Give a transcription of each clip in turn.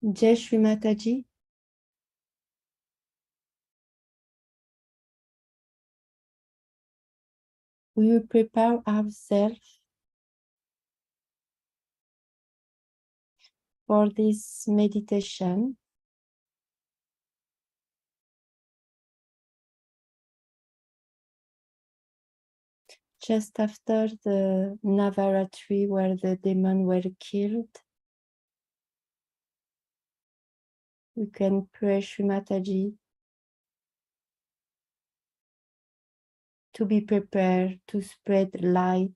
Jai Shri Mataji. We will prepare ourselves for this meditation. Just after the Navaratri where the demons were killed, we can pray Shri Mataji to be prepared to spread light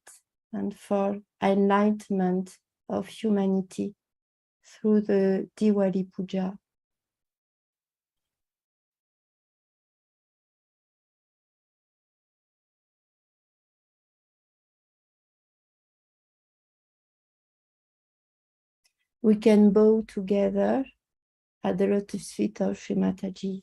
and for enlightenment of humanity through the Diwali Puja. We can bow together at the lotus feet of Shri Mataji.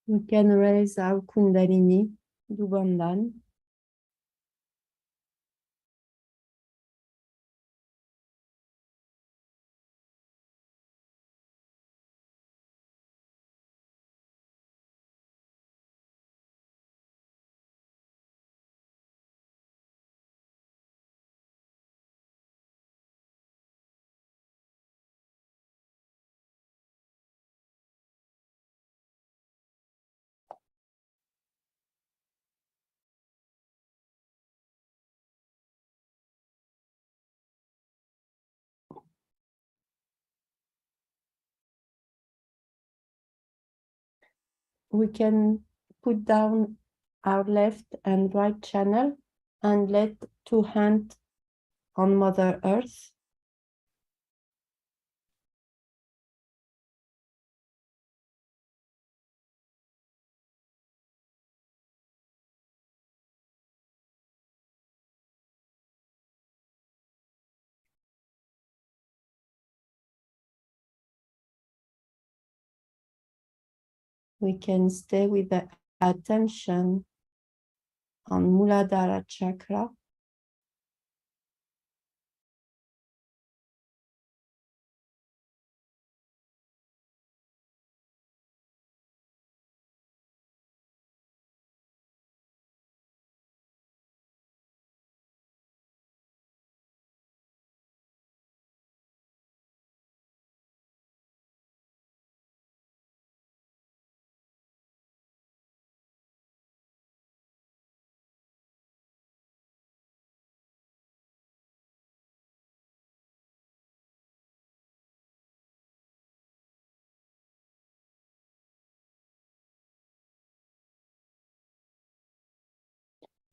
We can raise our Kundalini, Dubandhan. We can put down our left and right channel and let two hands on Mother Earth. We can stay with the attention on Muladhara chakra.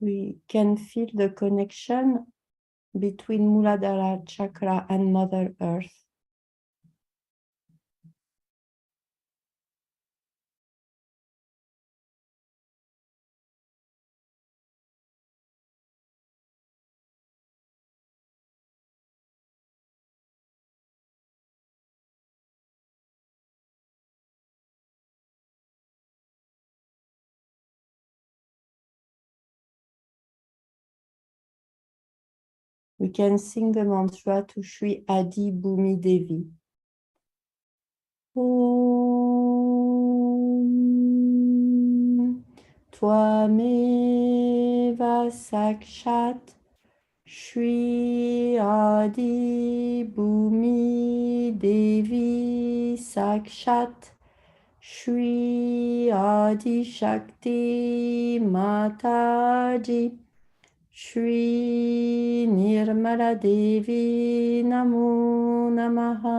We can feel the connection between Muladhara chakra and Mother Earth. We can sing the mantra to Shri Adi Bhumi Devi. Om Tvameva Sakshat Shri Adi Bhumi Devi Sakshat Shri Adi Shakti Mataji Shri Nirmala Devi Namo Namaha.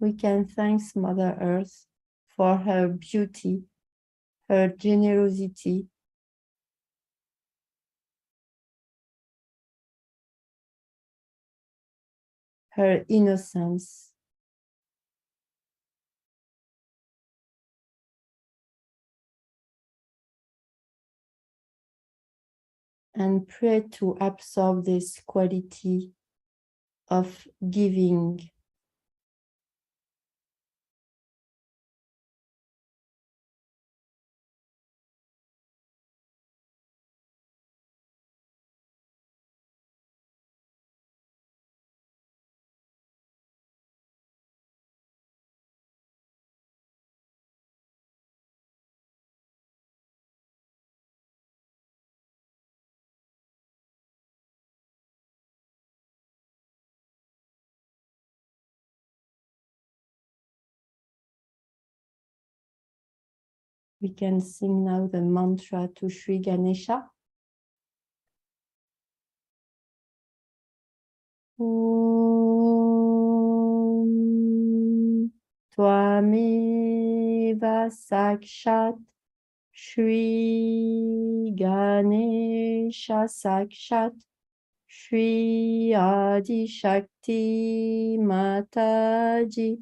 We can thank Mother Earth for her beauty, her generosity, her innocence, and pray to absorb this quality of giving. We can sing now the mantra to Sri Ganesha. Om Tvameva Sakshat Shri Ganesha Sakshat Shri Adi Shakti Mataji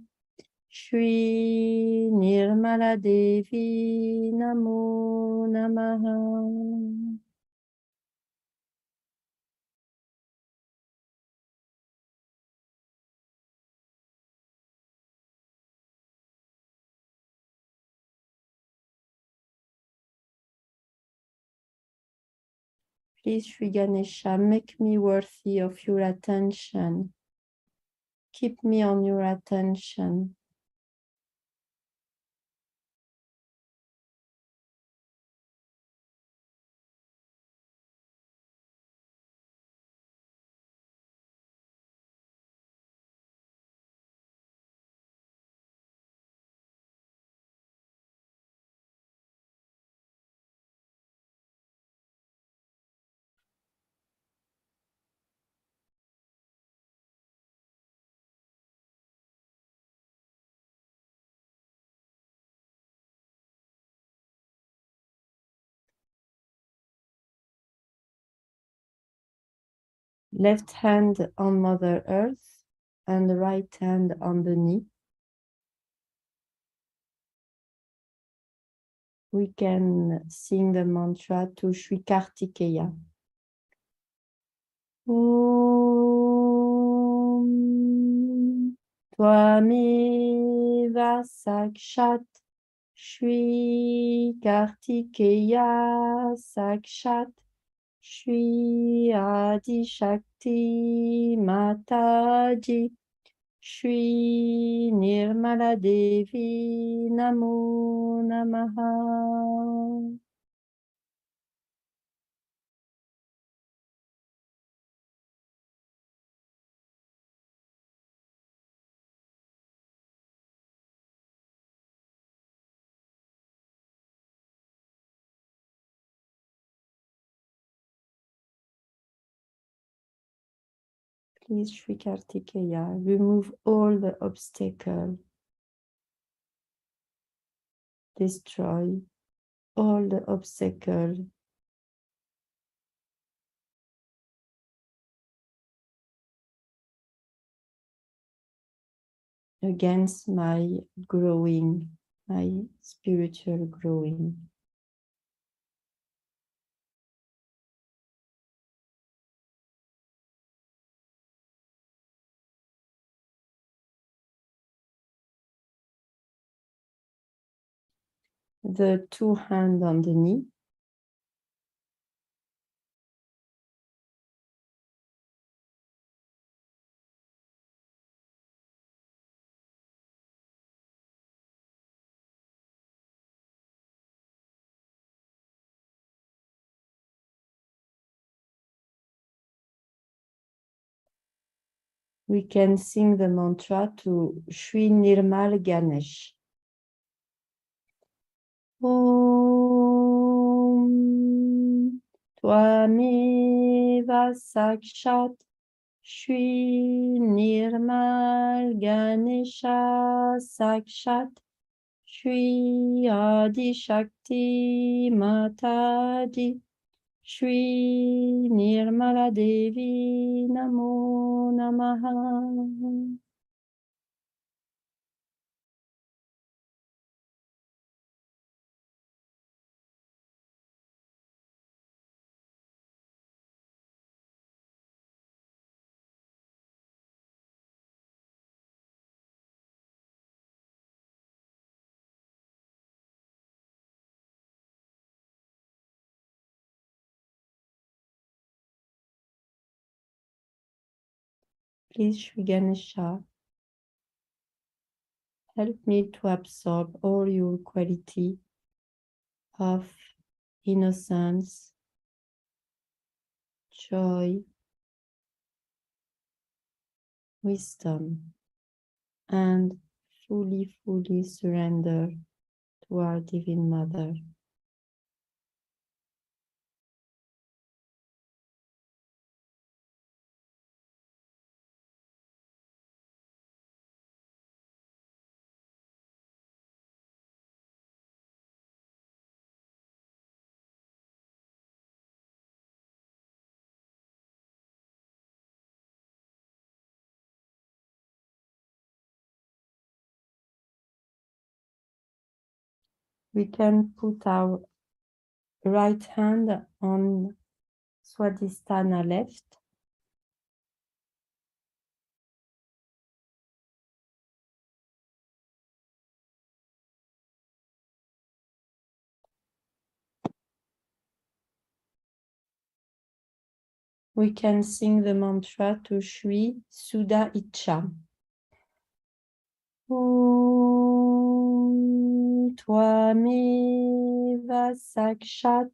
Shri Nirmala Devi Namo Namaha. Please, Sri Ganesha, make me worthy of your attention. Keep me on your attention. Left hand on Mother Earth and the right hand on the knee. We can sing the mantra to Sri Kartikeya. Om Tvameva Sakshat Shri Kartikeya Sakshat Shri Adi Shakti Mataji Shri Nirmala Devi Namo Namaha. Please, Sri Kartikeya, remove all the obstacles, destroy all the obstacles against my growing, my spiritual growing. The two hands on the knee, We can sing the mantra to Shri Nirmal Ganesh. Om Tvameva Sakshat Shri Nirmal Ganesha Sakshat Shri Adi Shakti Mataji Shri Nirmala Devi Namo Namaha. Please, Shri Ganesha, help me to absorb all your quality of innocence, joy, wisdom, and fully surrender to our Divine Mother. We can put our right hand on Swadhisthana left. We can sing the mantra to Shri Sudha Icha. Om Tvameva Sakshat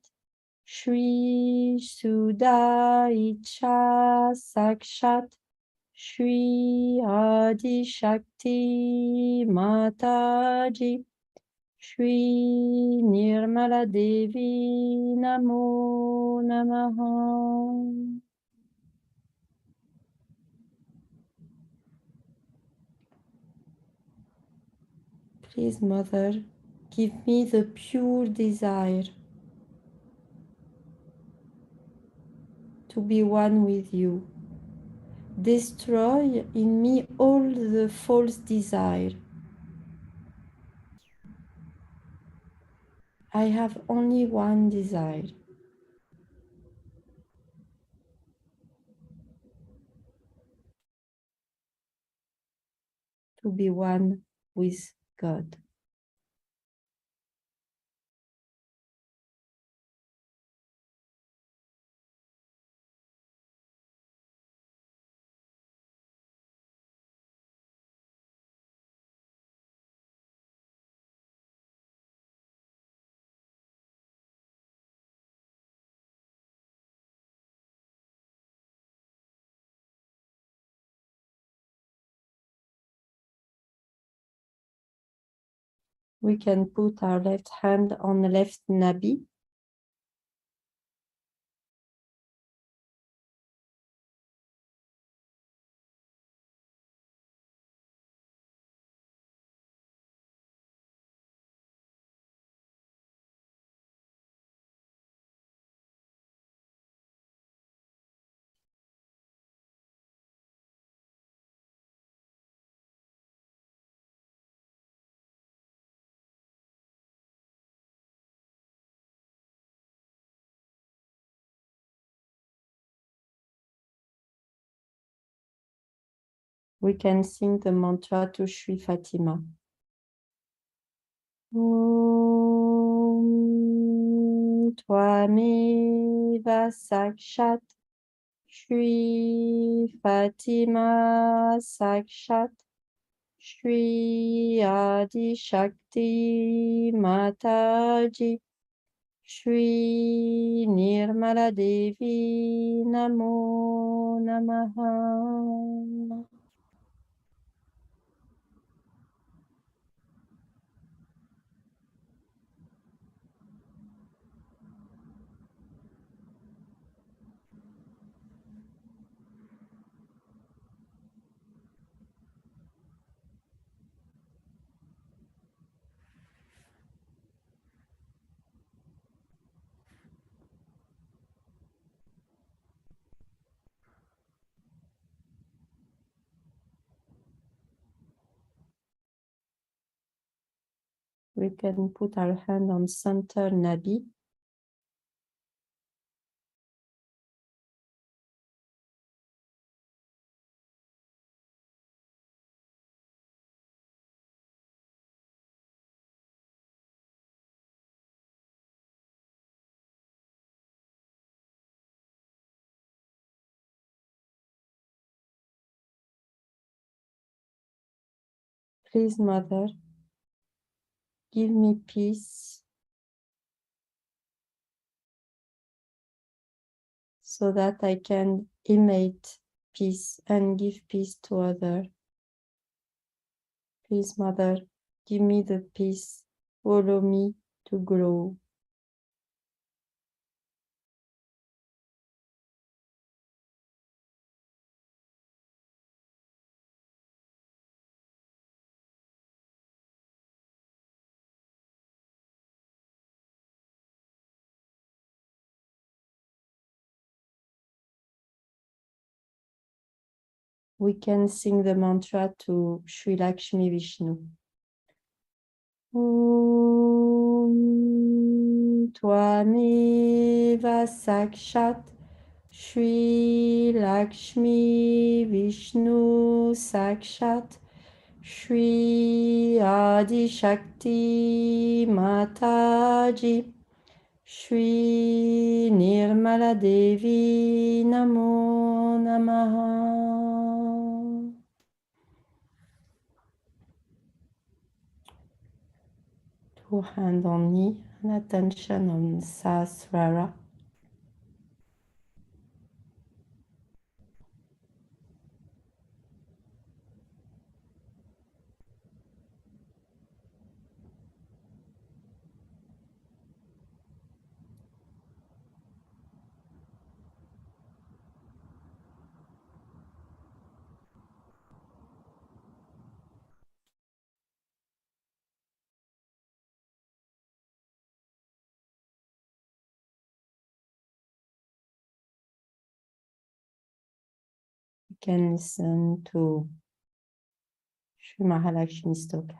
Shri Sudha Icha Sakshat Shri Adi Shakti Mataji Shri Nirmala Devi Namo Namaha. Please, Mother, give me the pure desire to be one with you. Destroy in me all the false desire. I have only one desire. To be one with God. We can put our left hand on the left nabi. We can sing the mantra to Shri Fatima. Om Tvameva Sakshat Shri Fatima Sakshat Shri Adi Shakti Mataji Shri Nirmala Devi Namo Namaha. We can put our hand on center nabi. Please, Mother, give me peace so that I can emit peace and give peace to others. Please, Mother, give me the peace. Follow me to grow. We can sing the mantra to Sri Lakshmi Vishnu. Om Tvameva Sakshat Shri Lakshmi Vishnu Sakshat Shri Adi Shakti Mataji Shri Nirmala Devi Namo Namaha. Two hand on knee and attention on Sahasrara. You can listen to Shri Mahalakshmi Stoka.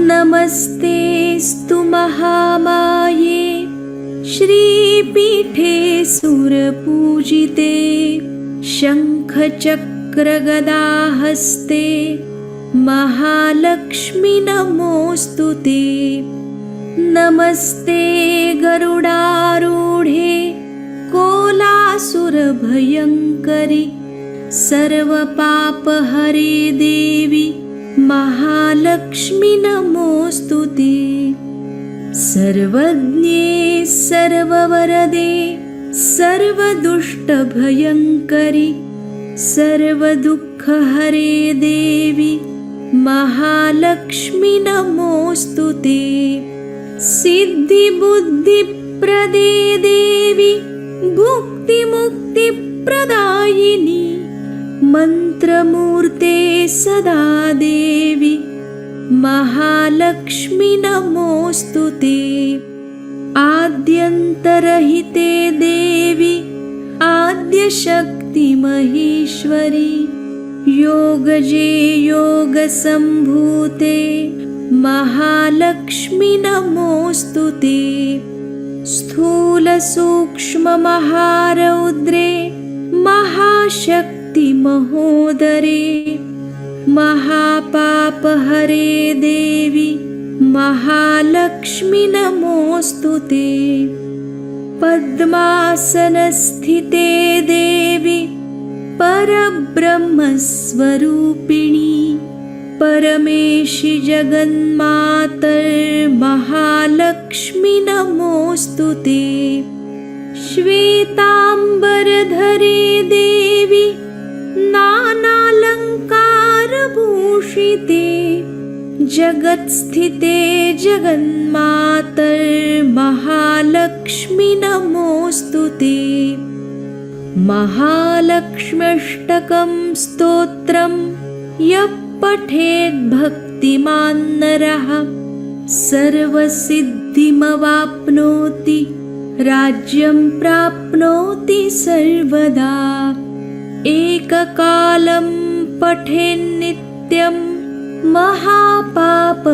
नमस्तेऽस्तु महामाये श्रीपीठे सुरपूजिते शङ्खचक्रगदाहस्ते महालक्ष्मि नमोऽस्तु ते। नमस्ते गरुडारूढे कोलासुरभयङ्करि सर्वपापहरे देवी महालक्ष्मि नमोऽस्तु ते। सर्वज्ञे सर्ववरदे सर्वदुष्टभयङ्करि सर्वदुःखहरे देवी महालक्ष्मि नमोऽस्तु ते। सिद्धिबुद्धिप्रदे देवी भुक्तिमुक्तिप्रदायिनी मन्त्रमूर्ते सदा देवी महालक्ष्मि नमोऽस्तु ते। आद्यन्तरहिते देवी आद्यशक्ति महेश्वरी योगजे योगसम्भूते महालक्ष्मि नमोऽस्तु ते। स्थूलसूक्ष्ममहारौद्रे महाशक्ति महोदरे महापापहरे देवी महालक्ष्मि नमोऽस्तु ते। पद्मासनस्थिते देवी परब्रह्मस्वरूपिणी परमेशि जगन्मातर्महालक्ष्मि नमोऽस्तु ते। श्वेताम्बरधरे देवी नानालङ्कारभूषिते जगत्स्थिते जगन्मातर्महालक्ष्मि नमोऽस्तु ते। महालक्ष्म्यष्टकं स्तोत्रं यः पठेद्भक्तिमान् नरः सर्वसिद्धिमवाप्नोति राज्यं प्राप्नोति सर्वदा। एककालं पठेन्नित्यं महापापविनाशनं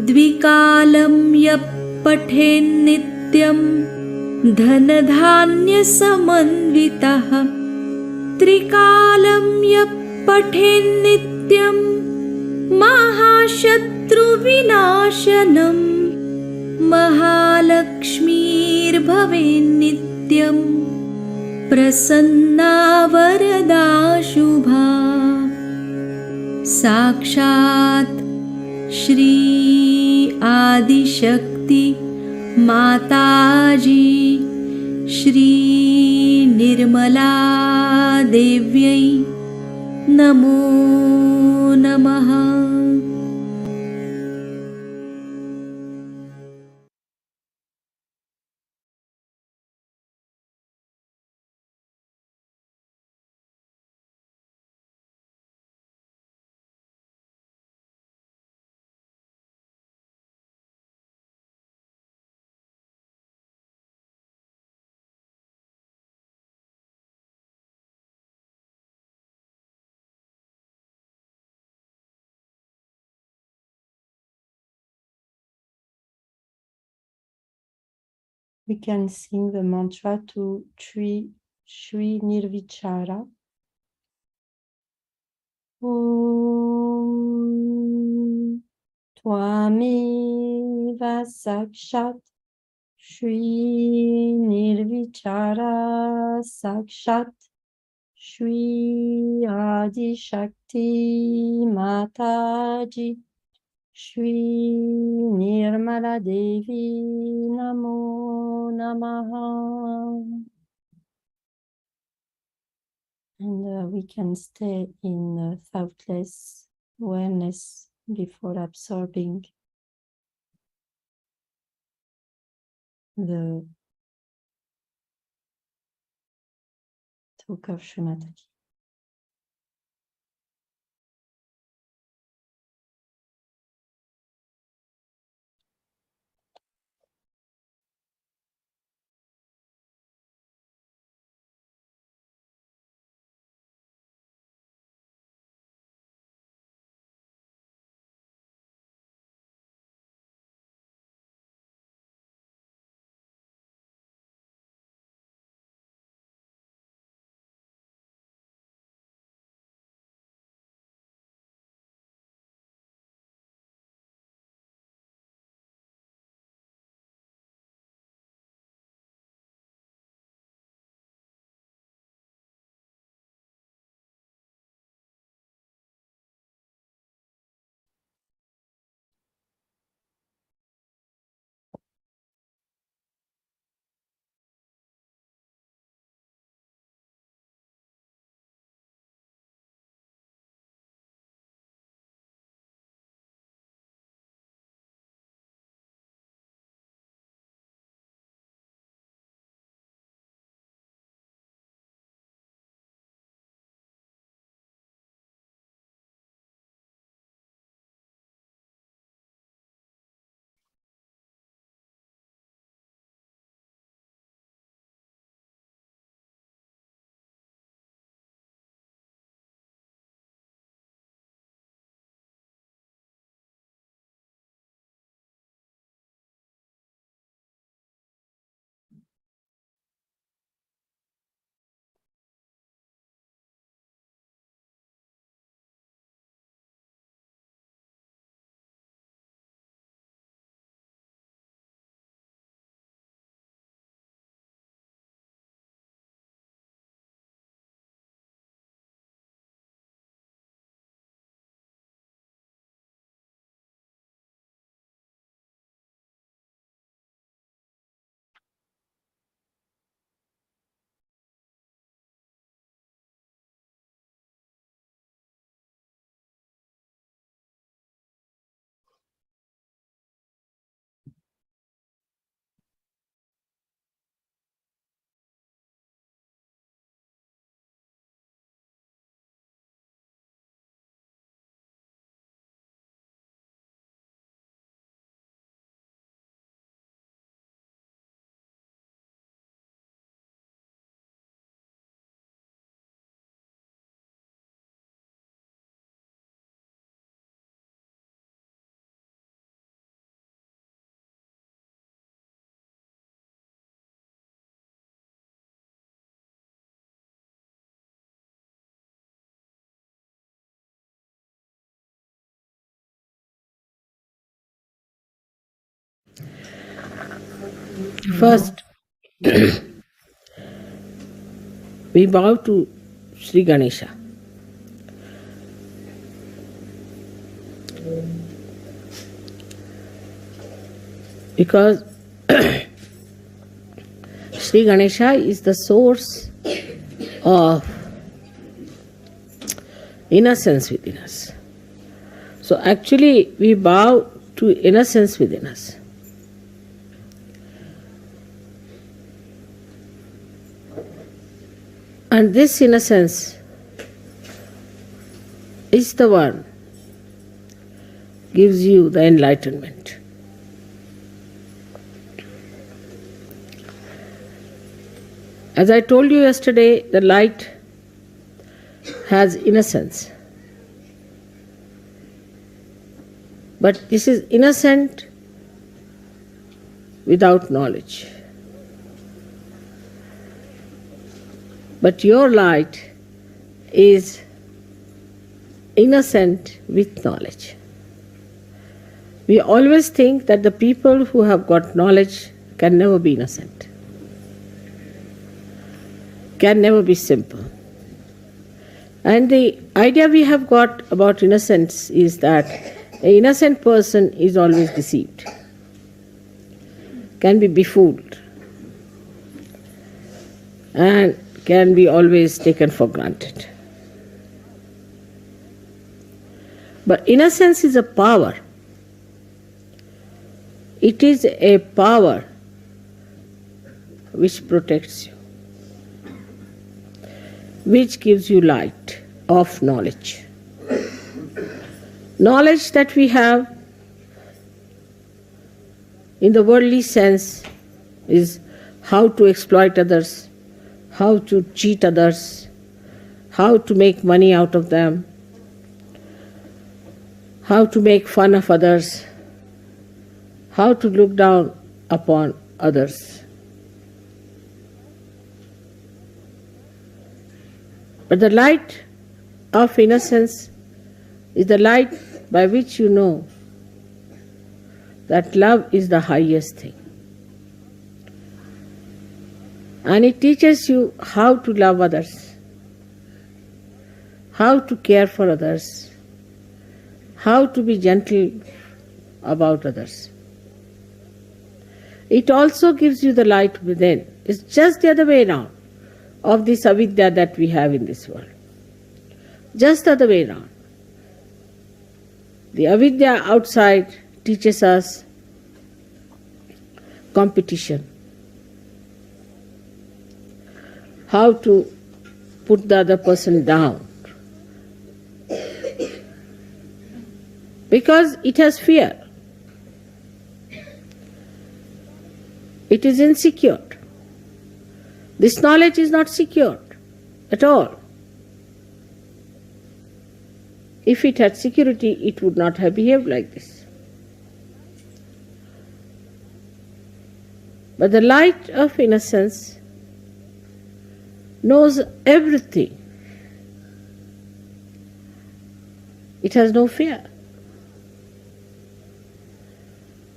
द्विकालं यः पठेन्नित्यं धनधान्यसमन्वितः त्रिकालं यः पठेन्नित्यं महाशत्रुविनाशनं महालक्ष्मीर्भवेन्नित्यं प्रसन्ना वरदा शुभा। साक्षात् श्री आदिशक्ति माताजी श्री निर्मला देव्यै नमो नमः। We can sing the mantra to Shri Nirvichara. Om Twameva Sakshat Shri Nirvichara Sakshat Shri Adi Shakti Mataji Shri Nirmala Devi Namo Namaha. And we can stay in thoughtless awareness before absorbing the talk of Shrimati. First, we bow to Sri Ganesha. Because Sri Ganesha is the source of innocence within us. So actually, we bow to innocence within us. And this innocence is the one gives you the enlightenment. As I told you yesterday, the light has innocence. But this is innocent without knowledge. But your light is innocent with knowledge. We always think that the people who have got knowledge can never be innocent, can never be simple. And the idea we have got about innocence is that an innocent person is always deceived, can be befooled, and can be always taken for granted. But innocence is a power. It is a power which protects you, which gives you light of knowledge. Knowledge that we have in the worldly sense is how to exploit others, how to cheat others, how to make money out of them, how to make fun of others, how to look down upon others. But the light of innocence is the light by which you know that love is the highest thing. And it teaches you how to love others, how to care for others, how to be gentle about others. It also gives you the light within. It's just the other way around of this avidya that we have in this world. Just the other way around. The avidya outside teaches us competition, how to put the other person down, because it has fear. It is insecure. This knowledge is not secure at all. If it had security, it would not have behaved like this. But the light of innocence knows everything. It has no fear.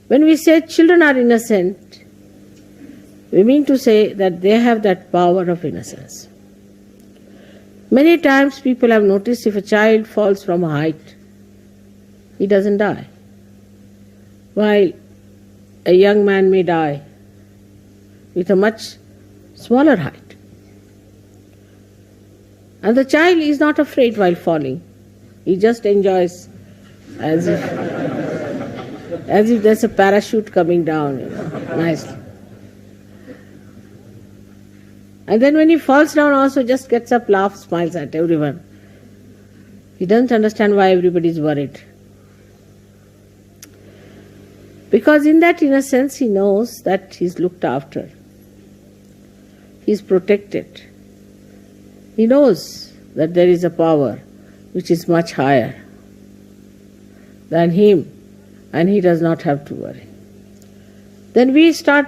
When we say children are innocent, we mean to say that they have that power of innocence. Many times people have noticed if a child falls from a height, he doesn't die, while a young man may die with a much smaller height. And the child is not afraid while falling. He just enjoys as if there's a parachute coming down, nicely. And then when he falls down also just gets up, laughs, smiles at everyone. He doesn't understand why everybody is worried. Because in that innocence he knows that he's looked after. He's protected. He knows that there is a power which is much higher than him, and he does not have to worry. Then we start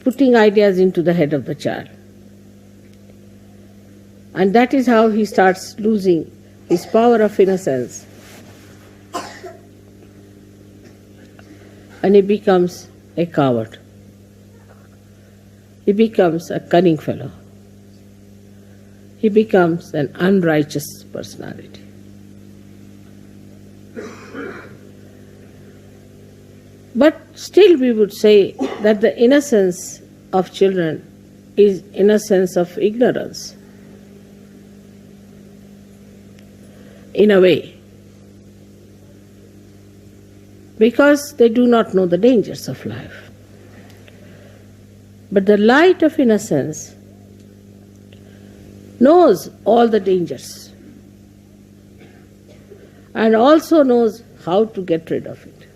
putting ideas into the head of the child. And that is how he starts losing his power of innocence. And he becomes a coward. he becomes a cunning fellow. He becomes an unrighteous personality. But still we would say that the innocence of children is innocence of ignorance, in a way, because they do not know the dangers of life. But the light of innocence knows all the dangers and also knows how to get rid of it.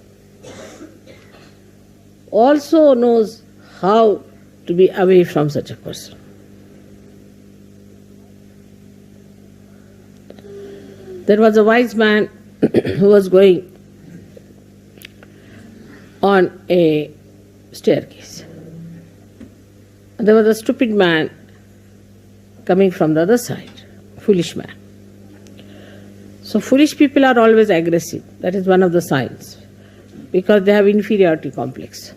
Also knows how to be away from such a person. There was a wise man who was going on a staircase. There was a stupid man coming from the other side, foolish man. So foolish people are always aggressive. That is one of the signs, because they have inferiority complex.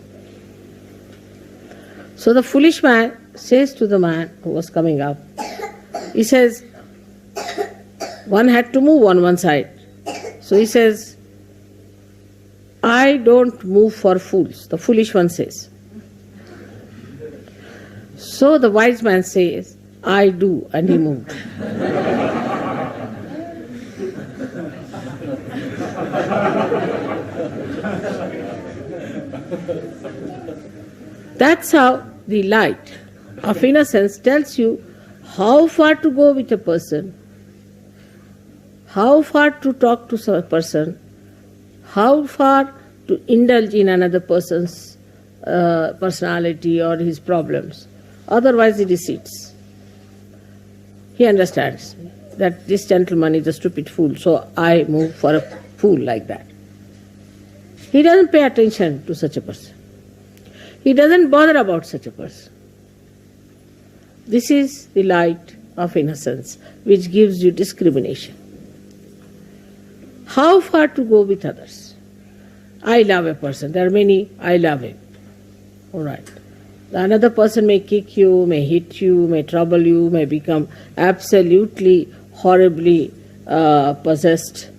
So the foolish man says to the man who was coming up, he says, one had to move on one side. So he says, I don't move for fools, the foolish one says. So the wise man says, I do, and he moved. That's how the light of innocence tells you how far to go with a person, how far to talk to a person, how far to indulge in another person's personality or his problems. Otherwise he recedes. He understands that this gentleman is a stupid fool, so I move for a fool like that. He doesn't pay attention to such a person. He doesn't bother about such a person. This is the light of innocence which gives you discrimination. How far to go with others? I love a person. There are many, I love him. All right. Another person may kick you, may hit you, may trouble you, may become absolutely, horribly possessed,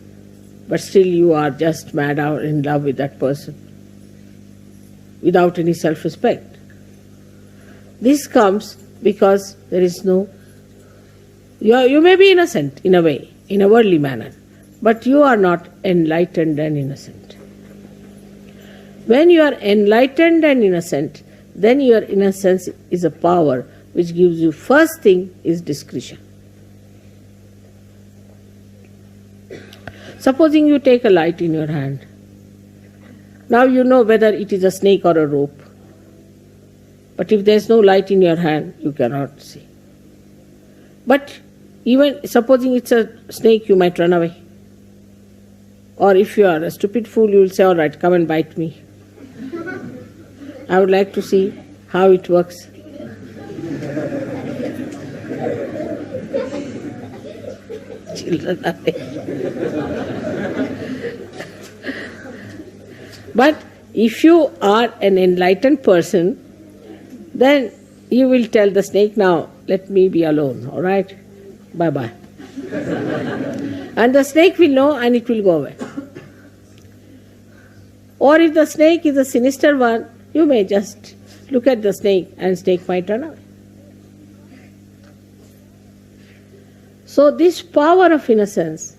but still you are just mad or in love with that person, without any self-respect. This comes because there is no... You may be innocent in a way, in a worldly manner, but you are not enlightened and innocent. When you are enlightened and innocent, then your innocence is a power which gives you, first thing is discretion. Supposing you take a light in your hand. Now you know whether it is a snake or a rope. But if there is no light in your hand, you cannot see. But even supposing it's a snake, you might run away. Or if you are a stupid fool, you will say, all right, come and bite me. I would like to see how it works. Children are But if you are an enlightened person, then you will tell the snake, now let me be alone, all right? Bye-bye. And the snake will know and it will go away. Or if the snake is a sinister one, you may just look at the snake and snake might run away. So this power of innocence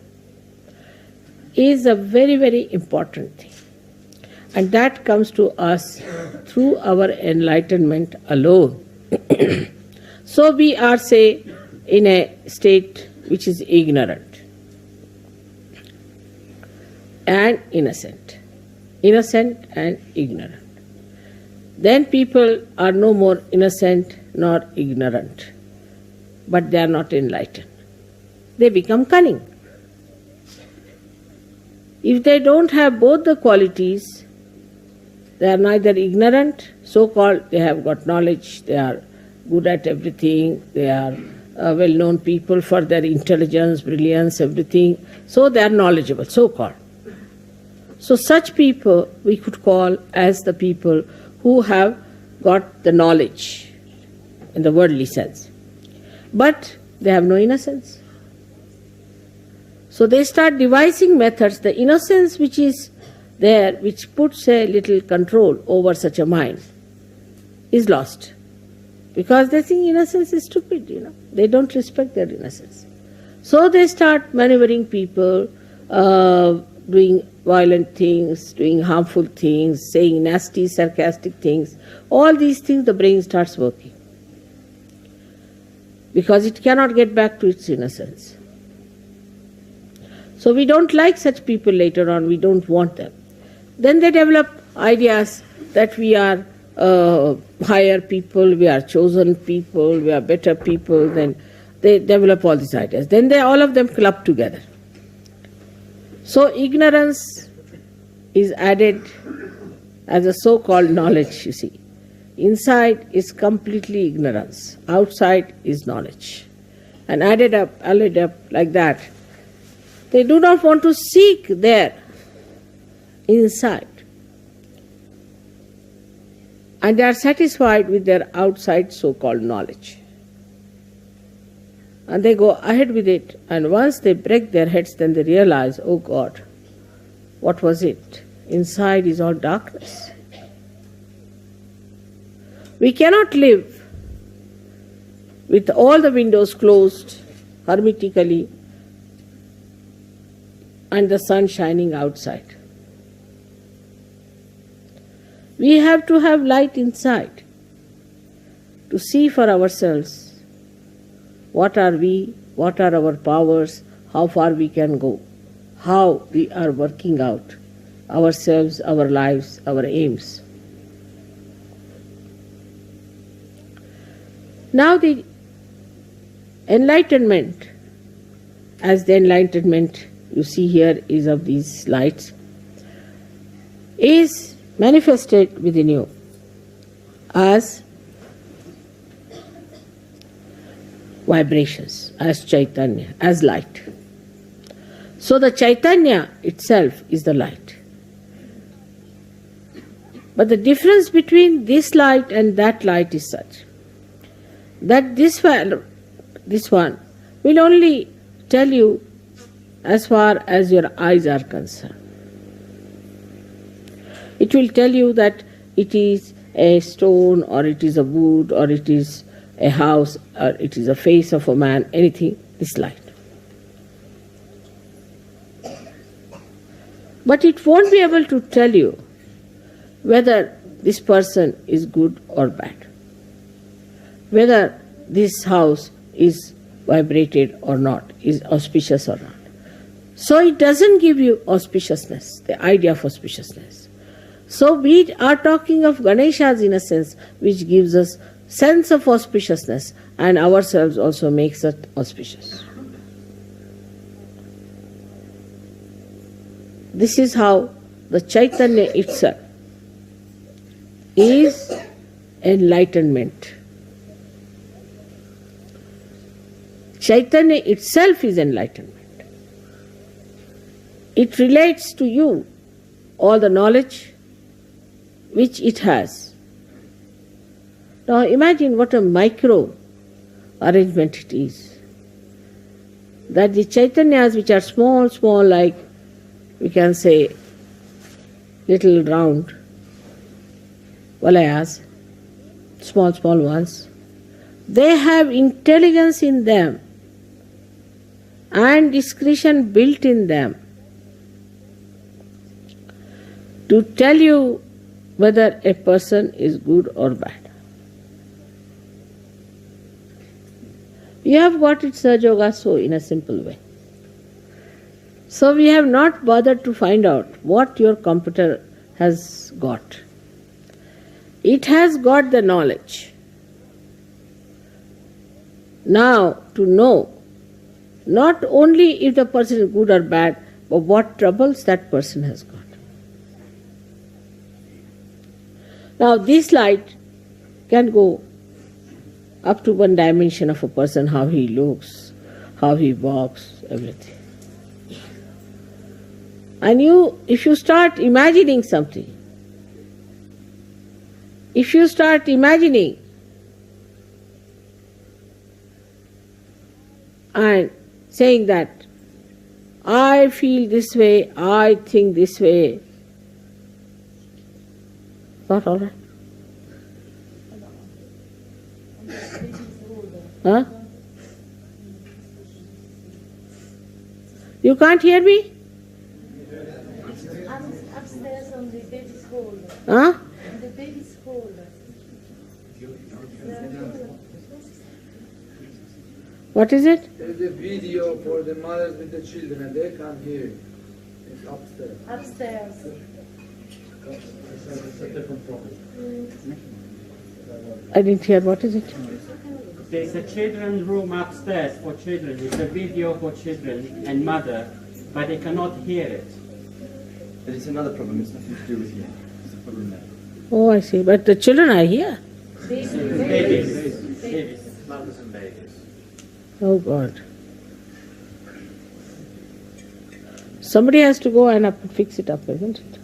is a very, very important thing. And that comes to us through our enlightenment alone. So we are, say, in a state which is ignorant and innocent. Innocent and ignorant. Then people are no more innocent nor ignorant, but they are not enlightened. They become cunning. If they don't have both the qualities, they are neither ignorant, so-called, they have got knowledge, they are good at everything, they are well-known people for their intelligence, brilliance, everything, so they are knowledgeable, so-called. So such people we could call as the people who have got the knowledge, in the worldly sense. But they have no innocence. So they start devising methods. The innocence which is there, which puts a little control over such a mind, is lost. Because they think innocence is stupid, They don't respect their innocence. So they start maneuvering people, doing violent things, doing harmful things, saying nasty, sarcastic things. All these things the brain starts working. Because it cannot get back to its innocence. So we don't like such people later on, we don't want them. Then they develop ideas that we are higher people, we are chosen people, we are better people. Then they develop all these ideas. Then all of them club together. So ignorance is added as a so-called knowledge, you see. Inside is completely ignorance. Outside is knowledge. And added up like that. They do not want to seek there inside. And they are satisfied with their outside so-called knowledge. And they go ahead with it. And once they break their heads, then they realize, oh God, what was it? Inside is all darkness. We cannot live with all the windows closed hermetically and the sun shining outside. We have to have light inside to see for ourselves what are we, what are our powers, how far we can go, how we are working out ourselves, our lives, our aims. Now the enlightenment, as the enlightenment you see here is of these lights, is manifested within you as vibrations, as Chaitanya, as light. So the Chaitanya itself is the light. But the difference between this light and that light is such that this one will only tell you as far as your eyes are concerned. It will tell you that it is a stone, or it is a wood, or it is a house, or it is a face of a man, anything, this light. But it won't be able to tell you whether this person is good or bad, whether this house is vibrated or not, is auspicious or not. So it doesn't give you auspiciousness, the idea of auspiciousness. So we are talking of Ganesha's innocence, which gives us sense of auspiciousness, and ourselves also makes us auspicious. This is how the Chaitanya itself is enlightenment. Chaitanya itself is enlightenment. It relates to you all the knowledge which it has. Now imagine what a micro arrangement it is. That the Chaitanyas which are small, like we can say little round valayas, small ones, they have intelligence in them and discretion built in them to tell you whether a person is good or bad. You have got it, Sahaja Yoga, so in a simple way. So we have not bothered to find out what your computer has got. It has got the knowledge. Now to know not only if the person is good or bad, but what troubles that person has got. Now this light can go up to one dimension of a person, how he looks, how he walks, everything. And if you start imagining something, if you start imagining and saying that I feel this way, I think this way. Not all right. Huh? You can't hear me? I'm upstairs on the baby's hall. Huh? On the baby's hall. What is it? There's a video for the mothers with the children and they can't hear. It's upstairs. Upstairs. I didn't hear. What is it? There's a children's room upstairs for children. It's a video for children and mother, but they cannot hear it. But it's another problem. It's nothing to do with you. It's a problem there. Oh, I see. But the children are here. Babies. Mothers and babies. Oh God. Somebody has to go and fix it up, isn't it?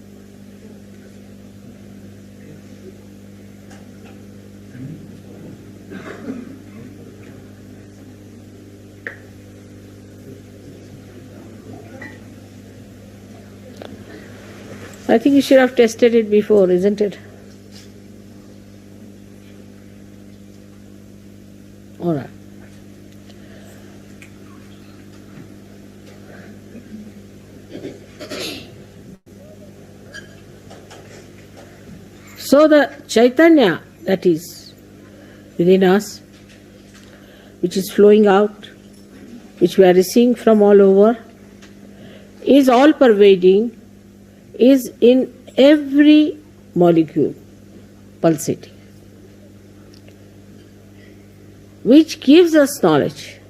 I think you should have tested it before, isn't it? All right. So the Chaitanya that is within us, which is flowing out, which we are receiving from all over, is all pervading, is in every molecule pulsating, which gives us knowledge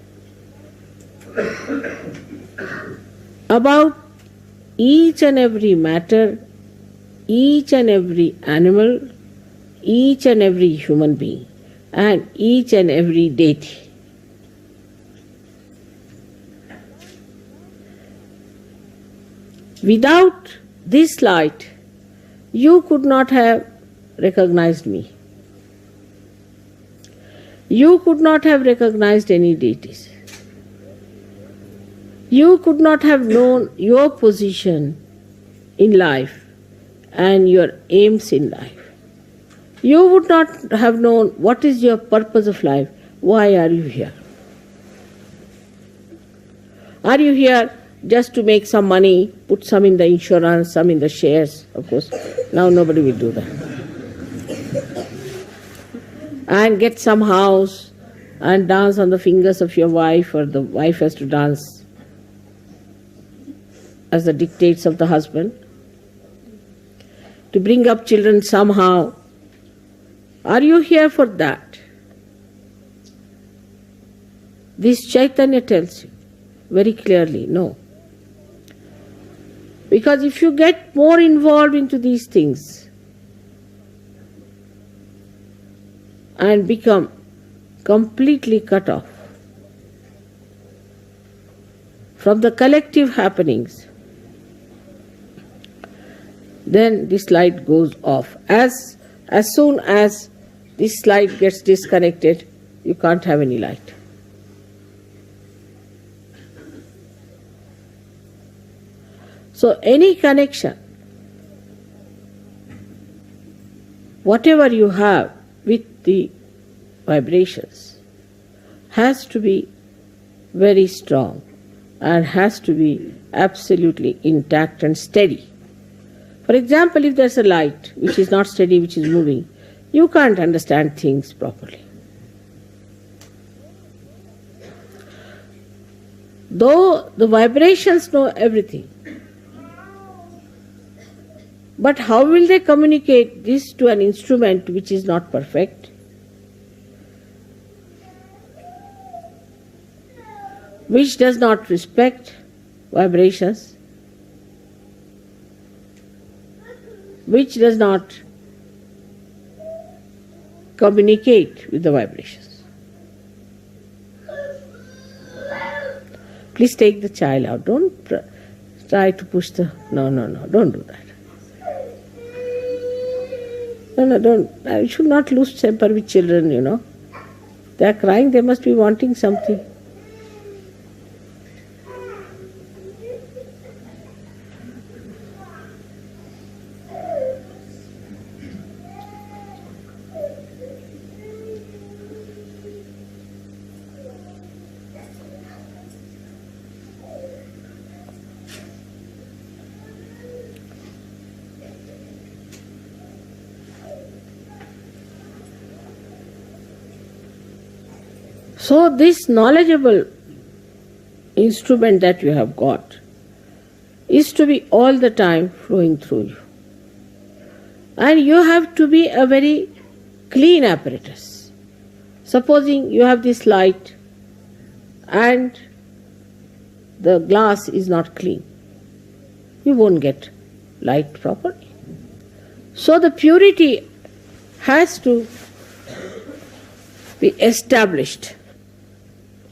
about each and every matter, each and every animal, each and every human being, and each and every deity. Without this light, you could not have recognized me. You could not have recognized any deities. You could not have known your position in life and your aims in life. You would not have known what is your purpose of life. Why are you here? Are you here just to make some money, put some in the insurance, some in the shares? Of course, now nobody will do that. And get some house and dance on the fingers of your wife, or the wife has to dance as the dictates of the husband. To bring up children somehow. Are you here for that? This Chaitanya tells you very clearly, no. Because if you get more involved into these things and become completely cut off from the collective happenings, then this light goes off. As soon as this light gets disconnected, you can't have any light. So any connection, whatever you have with the vibrations, has to be very strong and has to be absolutely intact and steady. For example, if there's a light which is not steady, which is moving, you can't understand things properly. Though the vibrations know everything, but how will they communicate this to an instrument which is not perfect? Which does not respect vibrations, which does not communicate with the vibrations. Please take the child out. Don't try to push the... No, don't do that. No, don't. I should not lose temper with children, They are crying, they must be wanting something. So this knowledgeable instrument that you have got is to be all the time flowing through you. And you have to be a very clean apparatus. Supposing you have this light and the glass is not clean, you won't get light properly. So the purity has to be established,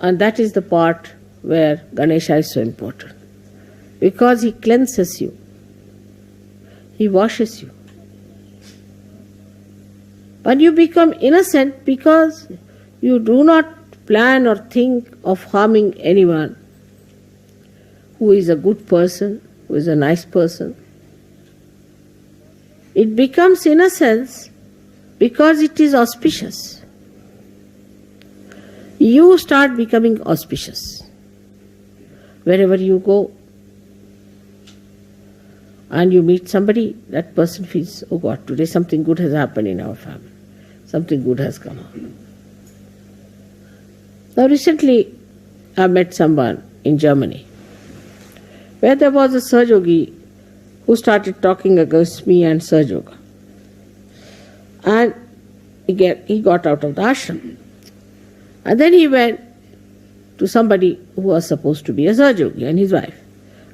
and that is the part where Ganesha is so important, because he cleanses you, he washes you. But you become innocent because you do not plan or think of harming anyone who is a good person, who is a nice person. It becomes innocence because it is auspicious. You start becoming auspicious. Wherever you go and you meet somebody, that person feels, oh God, today something good has happened in our family. Something good has come out. Now recently I met someone in Germany where there was a Sahajogi who started talking against me and Sahaja Yoga. And he got out of the ashram. And then he went to somebody who was supposed to be a Sahaja Yogi and his wife.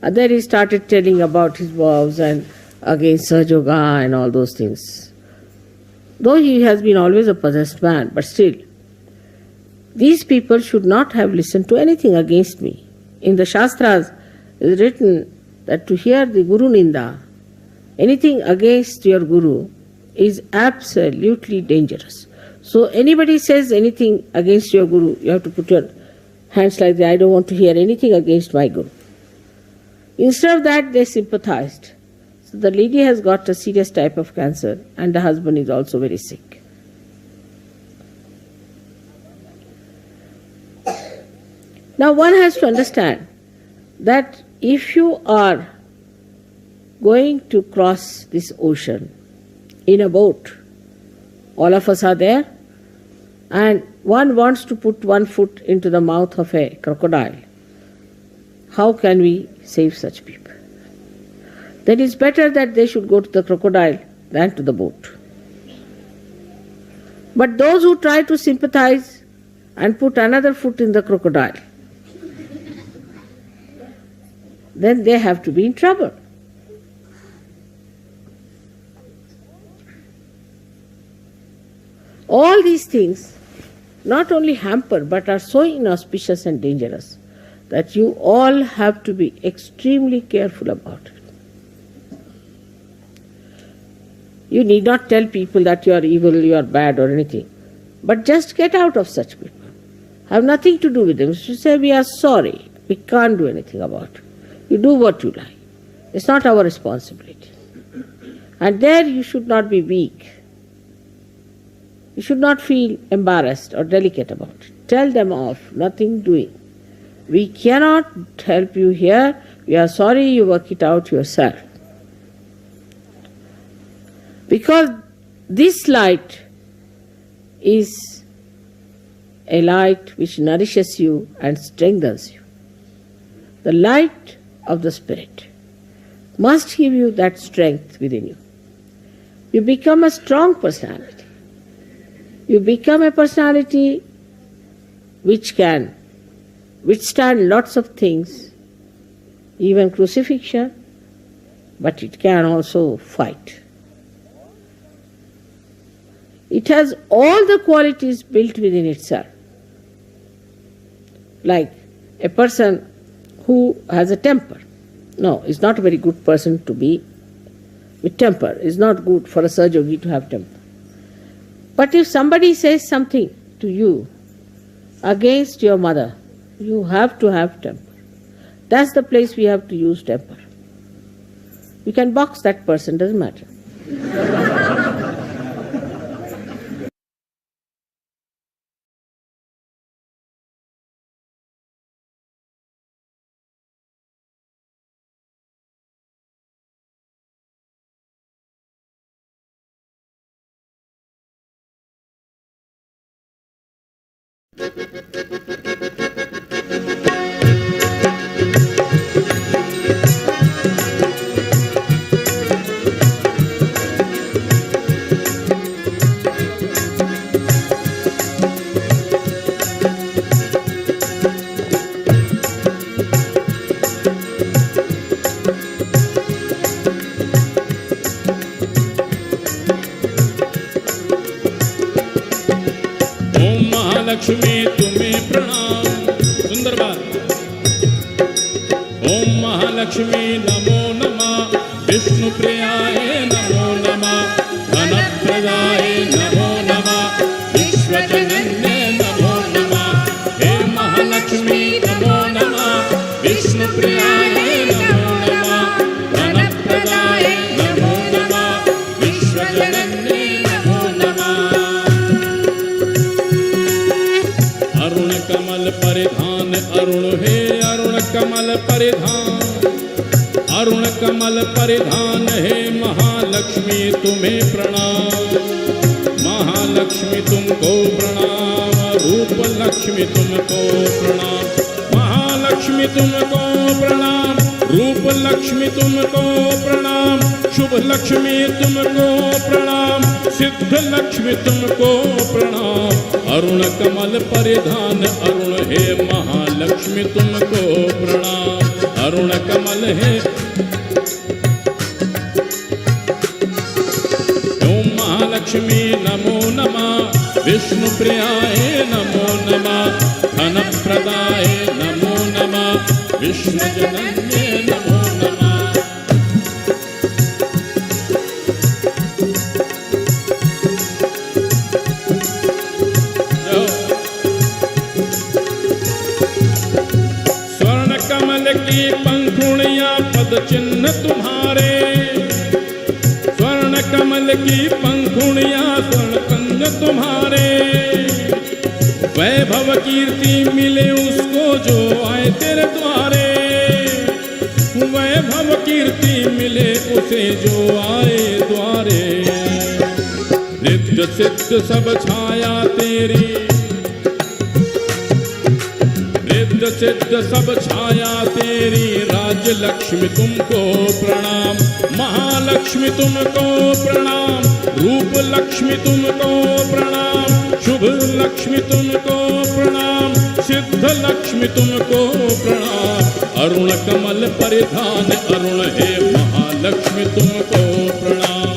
And then he started telling about his vows and against Sahaja Yoga and all those things. Though he has been always a possessed man, but still, these people should not have listened to anything against me. In the Shastras, it is written that to hear the Guru Ninda, anything against your Guru, is absolutely dangerous. So anybody says anything against your Guru, you have to put your hands like that. I don't want to hear anything against my Guru. Instead of that, they sympathized. So the lady has got a serious type of cancer and the husband is also very sick. Now one has to understand that if you are going to cross this ocean in a boat, all of us are there, and one wants to put one foot into the mouth of a crocodile, how can we save such people? Then it's better that they should go to the crocodile than to the boat. But those who try to sympathize and put another foot in the crocodile, then they have to be in trouble. All these things not only hamper but are so inauspicious and dangerous that you all have to be extremely careful about it. You need not tell people that you are evil, you are bad or anything, but just get out of such people. Have nothing to do with them. You say, we are sorry, we can't do anything about it. You do what you like. It's not our responsibility. And there you should not be weak. You should not feel embarrassed or delicate about it. Tell them off, nothing doing. We cannot help you here. We are sorry, you work it out yourself. Because this light is a light which nourishes you and strengthens you. The light of the Spirit must give you that strength within you. You become a strong personality. You become a personality which can withstand lots of things, even crucifixion, but it can also fight. It has all the qualities built within itself. Like a person who has a temper. No, it's not a very good person to be with temper. It's not good for a Sahaja Yogi to have temper. But if somebody says something to you against your mother, you have to have temper. That's the place we have to use temper. You can box that person, doesn't matter. Lakshmi तुम्हें प्रणाम। सुंदर बात। ओम महालक्ष्मी नमो नमः, विष्णु प्रियाय नमो नमः, धनप्रदाय नमो नमः, विश्वजनन्ये नमो नमः। हे महालक्ष्मी नमो नमः, विष्णु प्रियाय नमो नमः, धनप्रदाय नमो नमः, विश्वजनन्ये नमो नमः। अरुण कमल परिधान अरुण हे अरुण कमल परिधान, अरुण कमल परिधान हे महालक्ष्मी तुम्हें प्रणाम। महालक्ष्मी तुमको प्रणाम, रूप लक्ष्मी तुमको प्रणाम। महालक्ष्मी तुमको प्रणाम, रूप लक्ष्मी तुमको प्रणाम। शुभ लक्ष्मी तुमको प्रणाम, सिद्ध लक्ष्मी तुमको प्रणाम। अरुण कमल परिधान अरुण हे महालक्ष्मी तुमको प्रणाम। अरुण कमल हे ओम महालक्ष्मी नमो नमः, विष्णु प्रियाय नमो नमः, धन प्रदाय नमो नमः, विष्णु जनन्ये नमो नमः। स्वर्ण कमल की पंखुड़ियां पद चिन्ह तुम्हारे, स्वर्ण कमल की पंखुड़ियां स्वर्ण कंग तुम्हारे। वैभव कीर्ति मिले उसको जो आए तेरे द्वारे, वैभव कीर्ति मिले उसे जो आए द्वारे। रिद्ध सिद्ध सब छाया तेरी, रिद्ध सिद्ध सब छाया तेरी। राज्य लक्ष्मी तुमको प्रणाम, महालक्ष्मी तुमको प्रणाम। रूप लक्ष्मी तुमको प्रणाम, शुभ लक्ष्मी तुमको प्रणाम, सिद्ध लक्ष्मी तुमको प्रणाम। अरुण कमल परिधान अरुण हे महालक्ष्मी तुमको प्रणाम।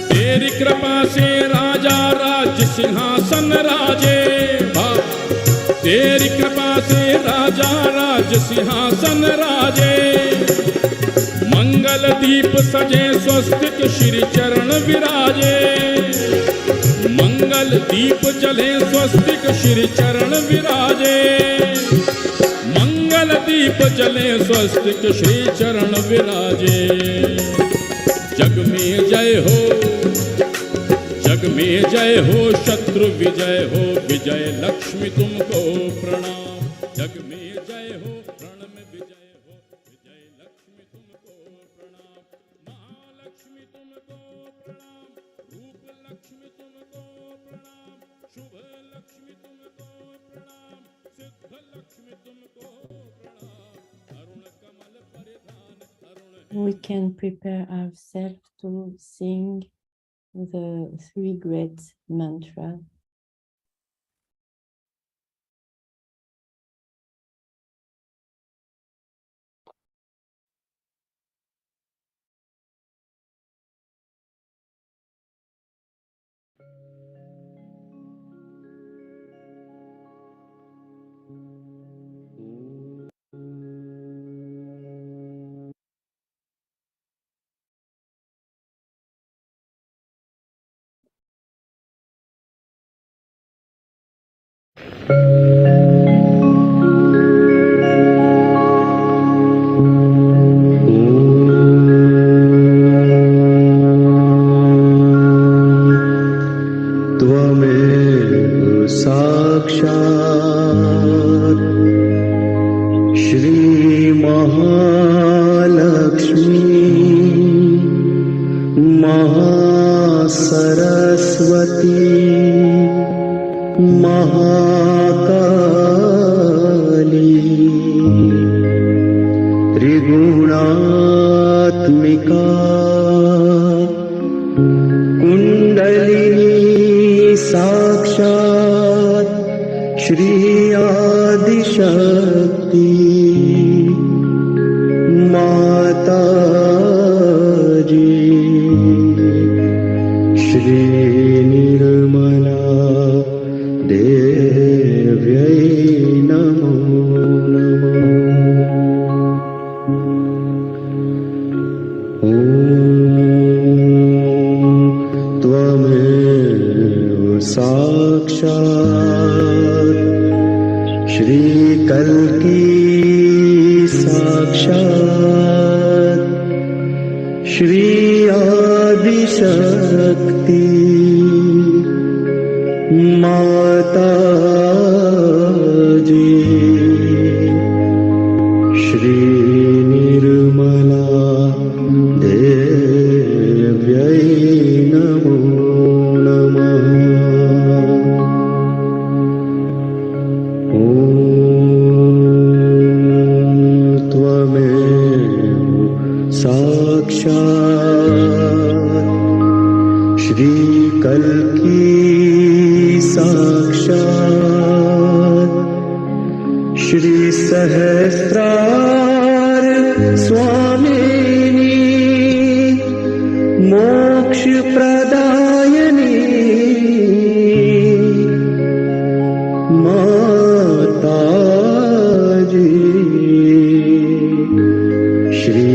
तेरी कृपा से राजा राज्य सिंहासन राजे, तेरी कृपा से राजा राज सिंहासन राजे। मंगल दीप सजे स्वस्तिक श्री चरण विराजे, मंगल दीप जले स्वस्तिक श्री चरण विराजे। मंगल दीप जले स्वस्तिक श्री चरण विराजे। जग में जय हो, जग में जय हो, शत्रु विजय हो, विजय लक्ष्मी तुमको प्रणाम। जग में जय हो, रण में विजय हो, विजय लक्ष्मी तुमको प्रणाम। महालक्ष्मी तुमको प्रणाम, रूप लक्ष्मी तुमको प्रणाम, शुभ लक्ष्मी तुमको प्रणाम, सिद्ध लक्ष्मी तुमको प्रणाम। अरुण कमल परिधान Arun. We can prepare ourselves to sing the three great mantra. त्वमेव साक्षात् Shri Mahalakshmi Mahasaraswati Mahakali Trigunaatmika Kundalini Sakshat Shri Adi Shakti Mataji Shri Nirmala Devyai Namo Namo Tvamev Sakshat Shri Kalki Sakshat Shri Adi Shakti Mataji Shri Nirmala Devyai Namo Namah Tvamev Sakshat Shri Kalki Sakshat Shri Sahasrar Swamini Moksha Pradayani Mataji Shri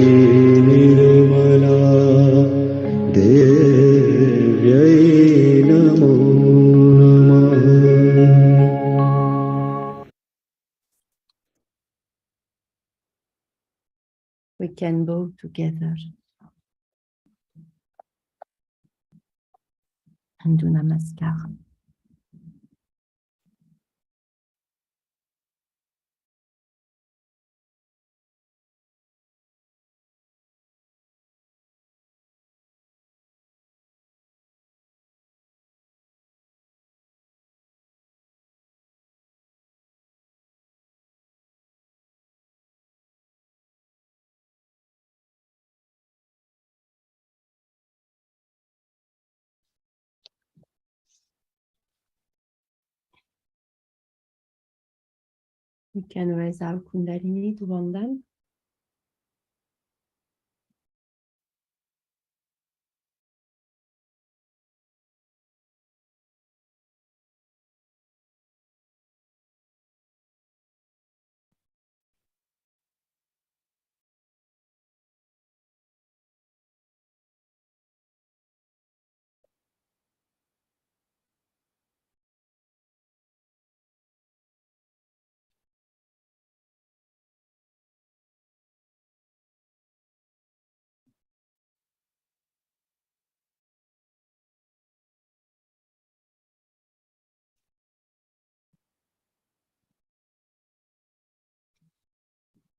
Nirmala Devyai Namo Namah We can bow together and do namaskar. We can raise our Kundalini to Vandan.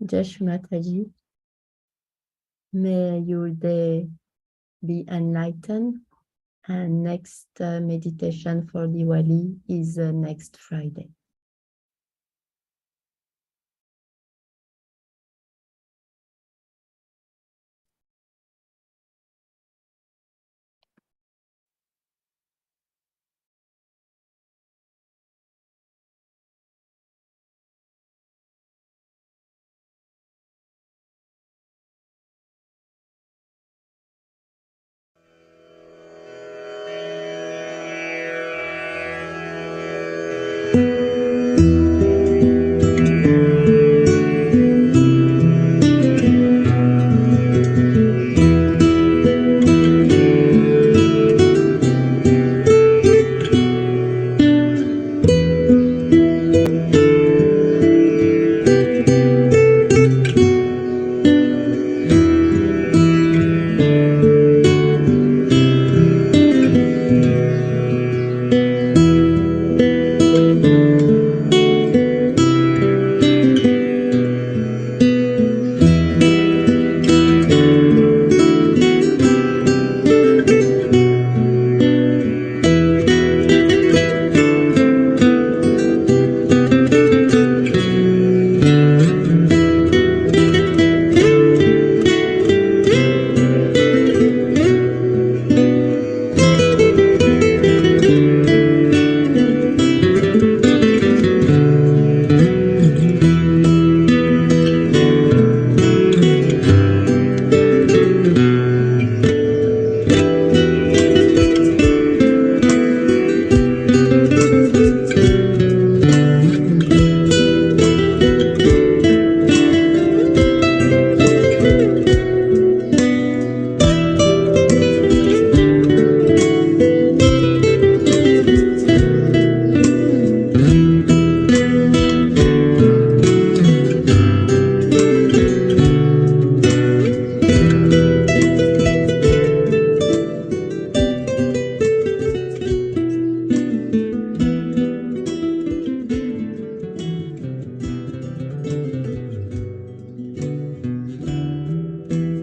Jai Mataji. May your day be enlightened. And next meditation for Diwali is next Friday.